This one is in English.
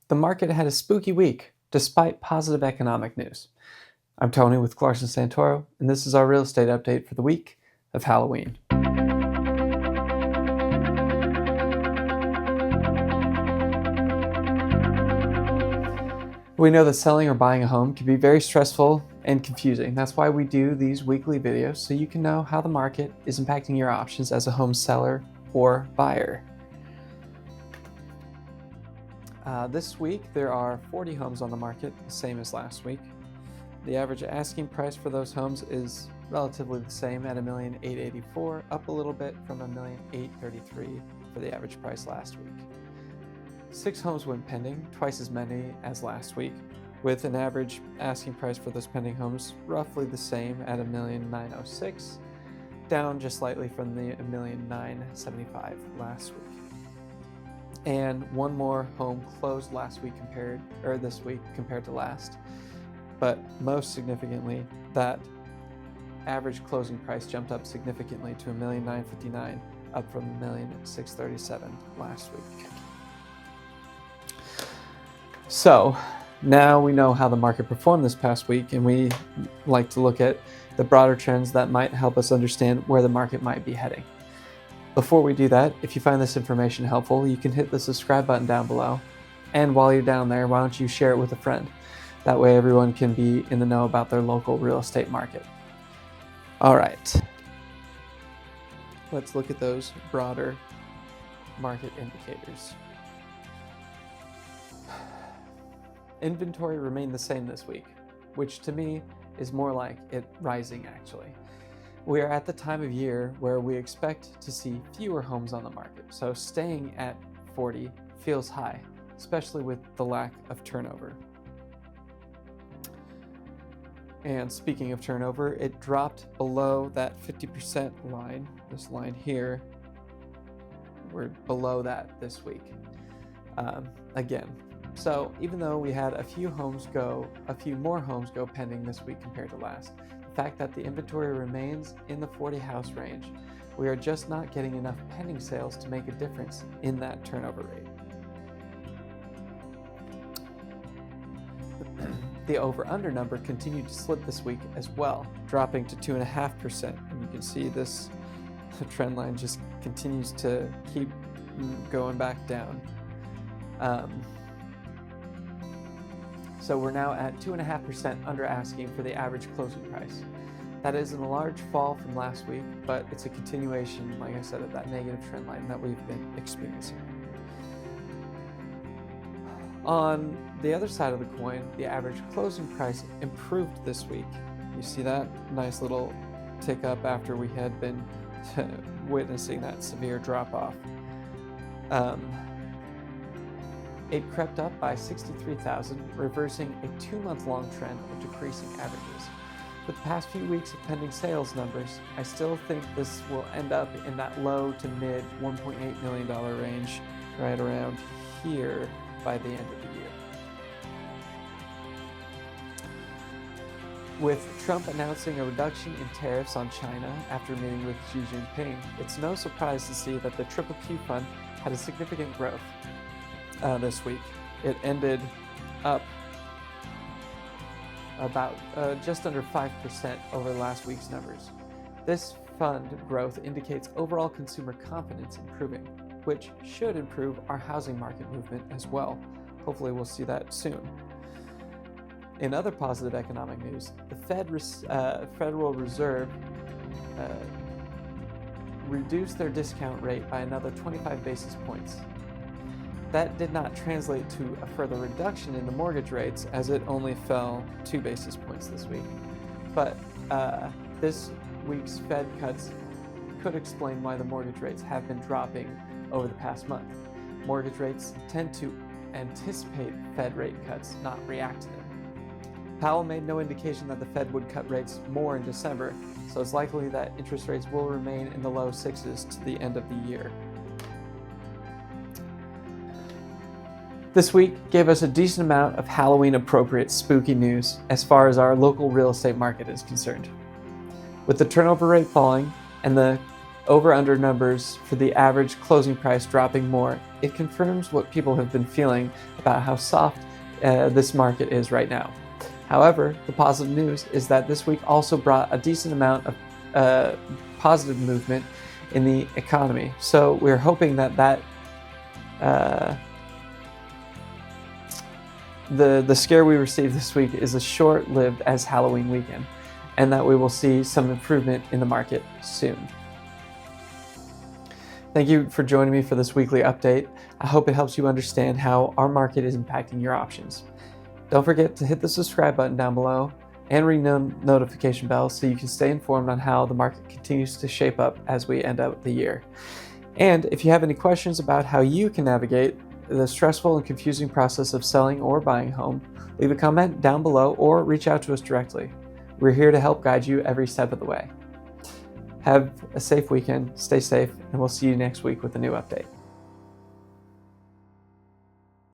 The market had a spooky week, despite positive economic news. I'm Tony with Clarkson Santoro, and this is our real estate update for the week of Halloween. We know that selling or buying a home can be very stressful and confusing. That's why we do these weekly videos, so you can know how the market is impacting your options as a home seller or buyer. This week, there are 40 homes on the market, the same as last week. The average asking price for those homes is relatively the same at $1,884,000, up a little bit from $1,833,000 for the average price last week. 6 homes went pending, twice as many as last week, with an average asking price for those pending homes roughly the same at $1,906,000, down just slightly from the $1,975,000 last week. And one more home closed this week compared to last. But most significantly, that average closing price jumped up significantly to $1,959,000, up from $1,637,000 last week. So now we know how the market performed this past week, and we like to look at the broader trends that might help us understand where the market might be heading. Before we do that, if you find this information helpful, you can hit the subscribe button down below. And while you're down there, why don't you share it with a friend? That way everyone can be in the know about their local real estate market. All right. Let's look at those broader market indicators. Inventory remained the same this week, which to me is more like it rising actually. We are at the time of year where we expect to see fewer homes on the market, so staying at 40 feels high, especially with the lack of turnover. And speaking of turnover, it dropped below that 50% line, this line here. We're below that this week again. So even though we had a few more homes go pending this week compared to last, the fact that the inventory remains in the 40 house range, we are just not getting enough pending sales to make a difference in that turnover rate. The over-under number continued to slip this week as well, dropping to 2.5%. And you can see the trend line just continues to keep going back down. So we're now at 2.5% under asking for the average closing price. That isn't a large fall from last week, but it's a continuation, like I said, of that negative trend line that we've been experiencing. On the other side of the coin, the average closing price improved this week. You see that nice little tick up after we had been witnessing that severe drop off. It crept up by $63,000, reversing a 2-month-long trend of decreasing averages. With the past few weeks of pending sales numbers, I still think this will end up in that low to mid $1.8 million range, right around here by the end of the year. With Trump announcing a reduction in tariffs on China after meeting with Xi Jinping, it's no surprise to see that the QQQ fund had a significant growth this week. It ended up about just under 5% over last week's numbers. This fund growth indicates overall consumer confidence improving, which should improve our housing market movement as well. Hopefully we'll see that soon. In other positive economic news, the Federal Reserve reduced their discount rate by another 25 basis points. That did not translate to a further reduction in the mortgage rates, as it only fell 2 basis points this week. But this week's Fed cuts could explain why the mortgage rates have been dropping over the past month. Mortgage rates tend to anticipate Fed rate cuts, not react to them. Powell made no indication that the Fed would cut rates more in December, so it's likely that interest rates will remain in the low 6s to the end of the year. This week gave us a decent amount of Halloween-appropriate spooky news as far as our local real estate market is concerned. With the turnover rate falling and the over-under numbers for the average closing price dropping more, it confirms what people have been feeling about how soft this market is right now. However, the positive news is that this week also brought a decent amount of positive movement in the economy. So we're hoping that the scare we received this week is as short-lived as Halloween weekend, and that we will see some improvement in the market soon. Thank you for joining me for this weekly update. I hope it helps you understand how our market is impacting your options. Don't forget to hit the subscribe button down below and ring the notification bell so you can stay informed on how the market continues to shape up as we end out the year. And if you have any questions about how you can navigate the stressful and confusing process of selling or buying a home, leave a comment down below or reach out to us directly. We're here to help guide you every step of the way. Have a safe weekend, stay safe, and we'll see you next week with a new update.